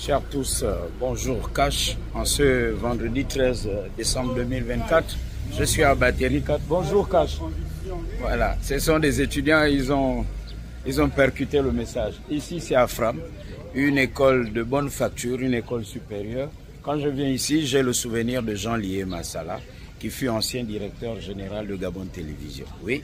Chers tous, bonjour Cash. En ce vendredi 13 décembre 2024, je suis à Battery 4. Bonjour Cash. Voilà, ce sont des étudiants, ils ont percuté le message. Ici c'est Afram, une école de bonne facture, une école supérieure. Quand je viens ici, j'ai le souvenir de Jean-Lié Massala, qui fut ancien directeur général de Gabon Télévision. Oui,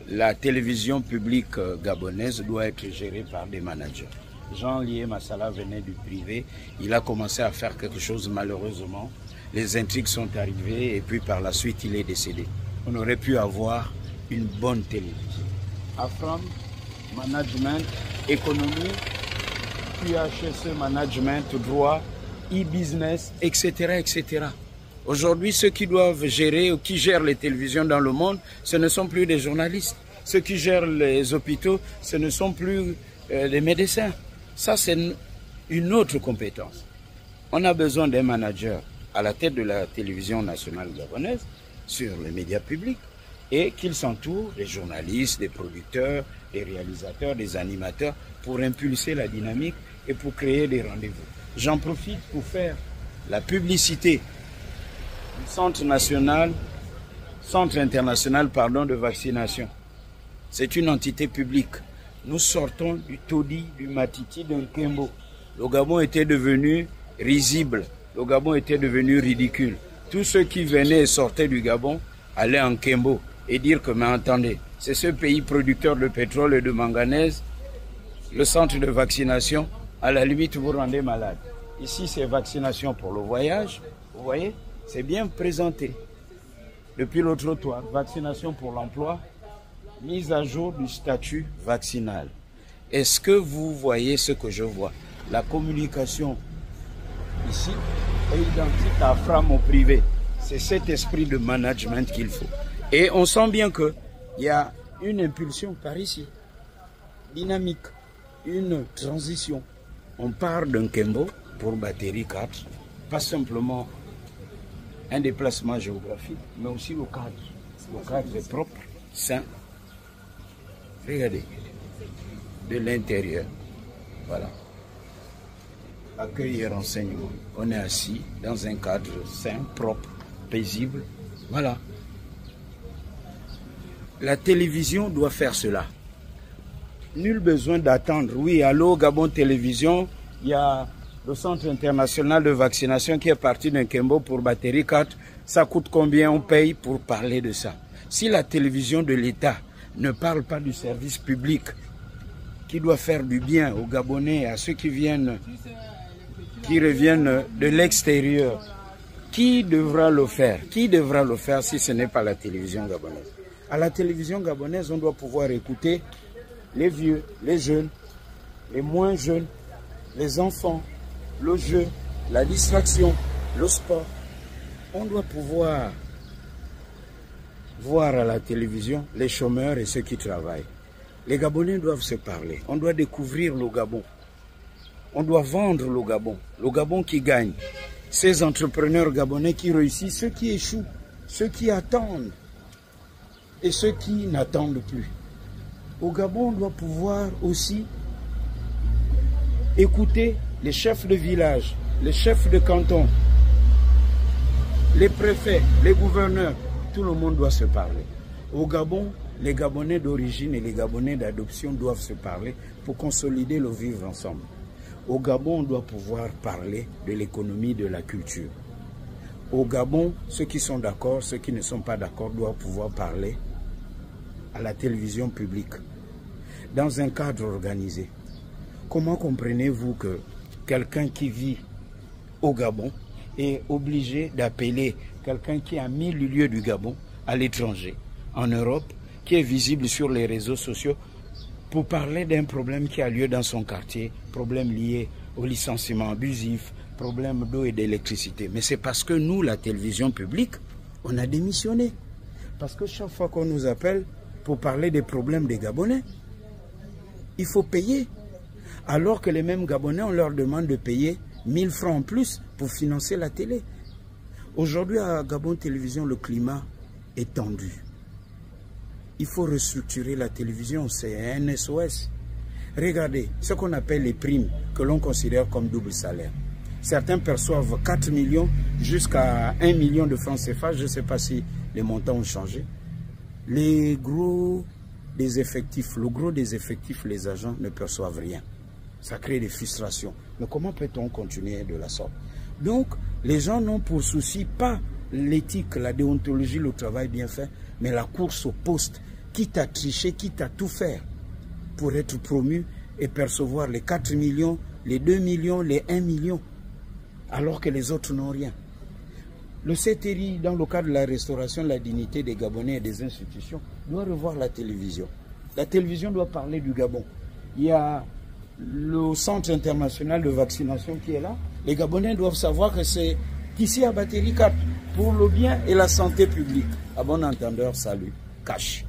la télévision publique gabonaise doit être gérée par des managers. Jean-Lié Massala venait du privé, il a commencé à faire quelque chose malheureusement. Les intrigues sont arrivées et puis par la suite il est décédé. On aurait pu avoir une bonne télévision. Afram, management, économie, QHSE management, droit, e-business, etc., etc. Aujourd'hui, ceux qui doivent gérer ou qui gèrent les télévisions dans le monde, ce ne sont plus des journalistes. Ceux qui gèrent les hôpitaux, ce ne sont plus des médecins. Ça, c'est une autre compétence. On a besoin d'un manager à la tête de la télévision nationale gabonaise sur les médias publics et qu'il s'entoure des journalistes, des producteurs, des réalisateurs, des animateurs pour impulser la dynamique et pour créer des rendez-vous. J'en profite pour faire la publicité du Centre international de vaccination. C'est une entité publique. Nous sortons du taudis, du matiti, d'un Nkembo. Le Gabon était devenu risible. Le Gabon était devenu ridicule. Tous ceux qui venaient et sortaient du Gabon allaient en Nkembo et dire que, mais attendez, c'est ce pays producteur de pétrole et de manganèse, le centre de vaccination, à la limite vous rendez malade. Ici, c'est vaccination pour le voyage. Vous voyez, c'est bien présenté. Depuis le trottoir, vaccination pour l'emploi, mise à jour du statut vaccinal. Est-ce que vous voyez ce que je vois? La communication ici est identique à Afram au privé. C'est cet esprit de management qu'il faut. Et on sent bien qu'il y a une impulsion par ici, dynamique, une transition. On part d'un Nkembo pour Battery 4, pas simplement un déplacement géographique, mais aussi le cadre. Le cadre est propre, sain. Regardez, de l'intérieur, voilà. Accueil et renseignement. On est assis dans un cadre sain, propre, paisible. Voilà. La télévision doit faire cela. Nul besoin d'attendre. Oui, allô, Gabon Télévision, il y a le Centre international de vaccination qui est parti d'un Nkembo pour Battery 4. Ça coûte combien? On paye pour parler de ça. Si la télévision de l'État ne parle pas du service public qui doit faire du bien aux Gabonais, à ceux qui reviennent de l'extérieur, qui devra le faire? Qui devra le faire si ce n'est pas la télévision gabonaise? À la télévision gabonaise, on doit pouvoir écouter les vieux, les jeunes, les moins jeunes, les enfants, le jeu, la distraction, le sport. On doit pouvoir voir à la télévision les chômeurs et ceux qui travaillent. Les Gabonais doivent se parler. On doit découvrir le Gabon. On doit vendre le Gabon qui gagne. Ces entrepreneurs gabonais qui réussissent, ceux qui échouent, ceux qui attendent et ceux qui n'attendent plus. Au Gabon, on doit pouvoir aussi écouter les chefs de village, les chefs de canton, les préfets, les gouverneurs. Tout le monde doit se parler. Au Gabon, les Gabonais d'origine et les Gabonais d'adoption doivent se parler pour consolider le vivre ensemble. Au Gabon, on doit pouvoir parler de l'économie, de la culture. Au Gabon, ceux qui sont d'accord, ceux qui ne sont pas d'accord doivent pouvoir parler à la télévision publique, dans un cadre organisé. Comment comprenez-vous que quelqu'un qui vit au Gabon est obligé d'appeler quelqu'un qui est à 1000 lieues du Gabon, à l'étranger, en Europe, qui est visible sur les réseaux sociaux, pour parler d'un problème qui a lieu dans son quartier, problème lié au licenciement abusif, problème d'eau et d'électricité. Mais c'est parce que nous, la télévision publique, on a démissionné. Parce que chaque fois qu'on nous appelle pour parler des problèmes des Gabonais, il faut payer. Alors que les mêmes Gabonais, on leur demande de payer 1000 francs en plus pour financer la télé. Aujourd'hui, à Gabon Télévision, le climat est tendu. Il faut restructurer la télévision, c'est un SOS. Regardez ce qu'on appelle les primes que l'on considère comme double salaire. Certains perçoivent 4 millions jusqu'à 1 million de francs CFA. Je ne sais pas si les montants ont changé. Le gros des effectifs, les agents ne perçoivent rien. Ça crée des frustrations. Mais comment peut-on continuer de la sorte? Donc, les gens n'ont pour souci pas l'éthique, la déontologie, le travail bien fait, mais la course au poste, quitte à tricher, quitte à tout faire pour être promu et percevoir les 4 millions, les 2 millions, les 1 million, alors que les autres n'ont rien. Le CTRI, dans le cadre de la restauration de la dignité des Gabonais et des institutions, doit revoir la télévision. La télévision doit parler du Gabon. Il y a le centre international de vaccination qui est là. Les Gabonais doivent savoir que c'est ici à Batérie 4 pour le bien et la santé publique. À bon entendeur, salut. Cash.